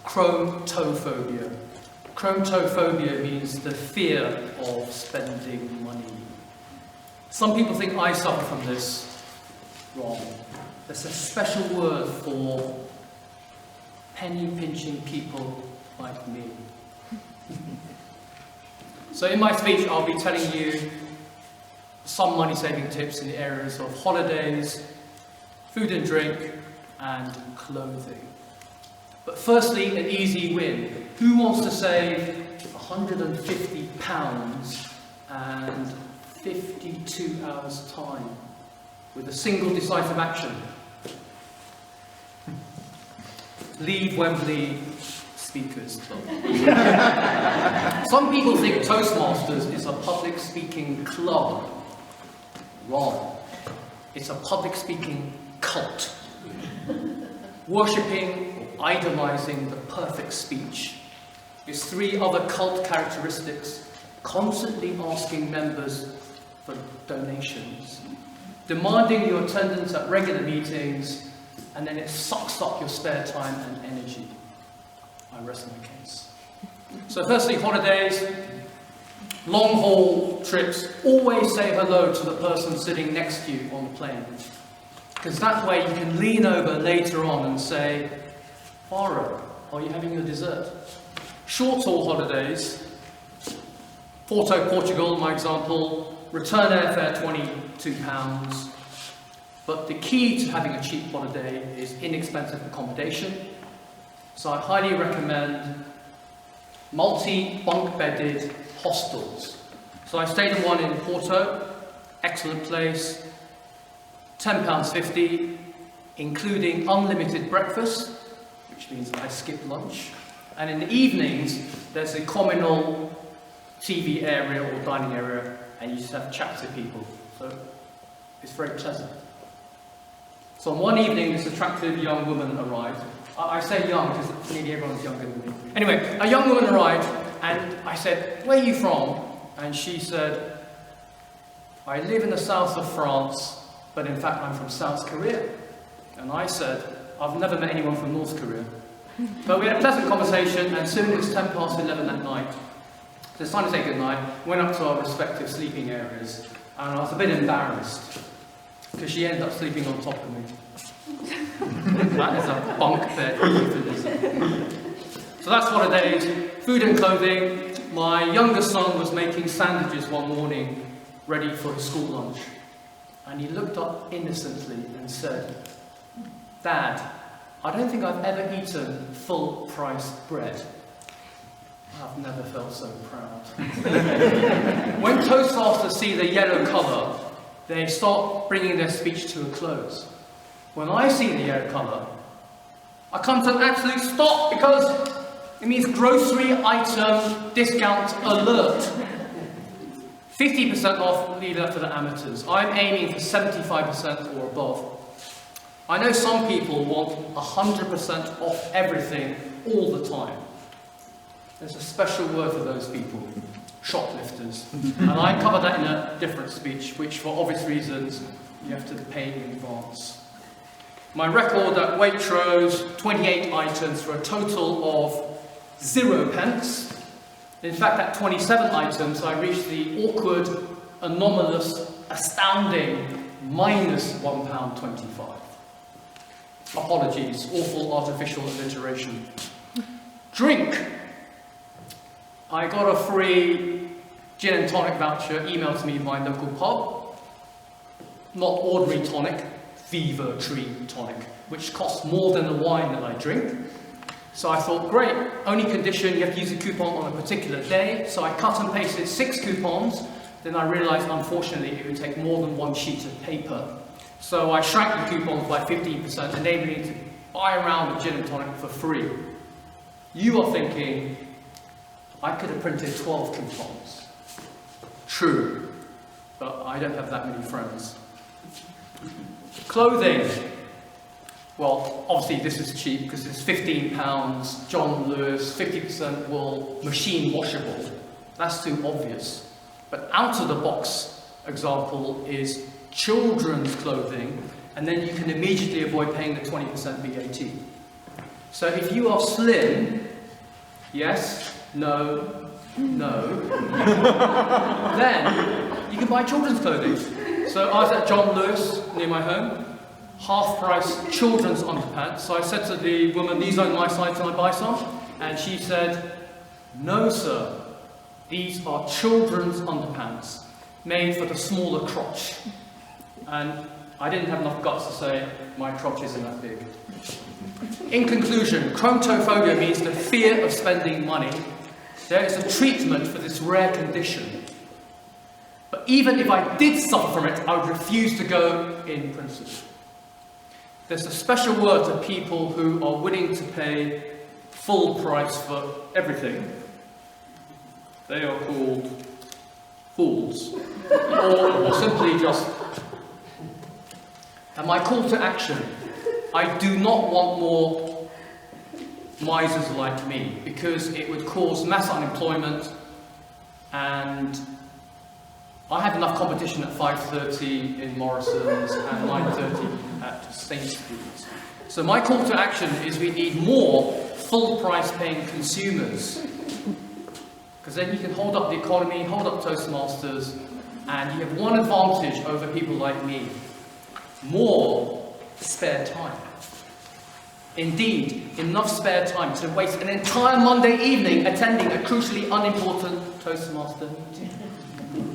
Chrometophobia. Chrometophobia means the fear of spending money. Some people think I suffer from this. Wrong. There's a special word for penny-pinching people like me. So in my speech, I'll be telling you some money-saving tips in the areas of holidays, food and drink, and clothing. But firstly, an easy win. Who wants to save £150 and 52 hours' time with a single decisive action? Leave Wembley Speakers Club. Some people think Toastmasters is a public speaking club. Wrong. It's a public speaking cult. Worshipping or idolizing the perfect speech. Its 3 other cult characteristics: constantly asking members for donations, demanding your attendance at regular meetings, and then it sucks up your spare time and energy. I rest my case. So firstly, holidays, long haul trips, always say hello to the person sitting next to you on the plane. Because that way you can lean over later on and say, Farah, are you having your dessert? Short haul holidays, Porto, Portugal, my example, return airfare £22. But the key to having a cheap holiday is inexpensive accommodation. So I highly recommend multi-bunk bedded hostels. So I stayed in one in Porto, excellent place, £10.50, including unlimited breakfast, which means I skip lunch. And in the evenings, there's a communal TV area or dining area, and you just have chats with people. So it's very pleasant. So on one evening, this attractive young woman arrived. I say young because nearly everyone's younger than me. Anyway, a young woman arrived, and I said, "Where are you from?" And she said, "I live in the south of France, but in fact I'm from South Korea." And I said, "I've never met anyone from North Korea." But we had a pleasant conversation, and soon it was 11:10 that night. So it's time to say goodnight. Went up to our respective sleeping areas, and I was a bit embarrassed because she ended up sleeping on top of me. That is a bunk bed euphemism. So that's holidays, food and clothing. My youngest son was making sandwiches one morning, ready for his school lunch. And he looked up innocently and said, "Dad, I don't think I've ever eaten full-price bread." I've never felt so proud. When Toastmasters see the yellow colour, they start bringing their speech to a close. When I see the yellow colour, I come to an absolute stop because it means grocery item discount alert. 50% off, leave that for the amateurs. I'm aiming for 75% or above. I know some people want 100% off everything all the time. There's a special word for those people, shoplifters. And I cover that in a different speech, which for obvious reasons, you have to pay in advance. My record at Waitrose, 28 items for a total of 0 pence. In fact, at 27 items, I reached the awkward, anomalous, astounding -£1.25. Apologies, awful artificial alliteration. Drink. I got a free gin and tonic voucher emailed to me by local pub. Not ordinary tonic, Fever Tree tonic, which costs more than the wine that I drink. So I thought, great, only condition you have to use a coupon on a particular day. So I cut and pasted 6 coupons. Then I realised, unfortunately, it would take more than 1 sheet of paper. So I shrank the coupons by 15%, enabling me to buy a round of gin and tonic for free. You are thinking, I could have printed 12 coupons. True, but I don't have that many friends. Clothing. Well, obviously this is cheap because it's £15, John Lewis, 50% wool, machine washable. That's too obvious. But out of the box example is children's clothing and then you can immediately avoid paying the 20% VAT. So if you are slim, yes, no, no, then you can buy children's clothing. So I was at John Lewis, near my home, half-price children's underpants. So I said to the woman, these are my size, can I buy some? And she said, no sir, these are children's underpants, made for the smaller crotch. And I didn't have enough guts to say, my crotch isn't that big. In conclusion, chrometophobia means the fear of spending money. There is a treatment for this rare condition. But even if I did suffer from it, I would refuse to go in principle. There's a special word to people who are willing to pay full price for everything. They are called fools. or simply just... And my call to action, I do not want more misers like me, because it would cause mass unemployment, and I have enough competition at 5:30 in Morrison's and 9:30 at Sainsbury's. So my call to action is we need more full price paying consumers, because then you can hold up the economy, hold up Toastmasters, and you have one advantage over people like me: more spare time. Indeed, enough spare time to waste an entire Monday evening attending a crucially unimportant Toastmaster meeting.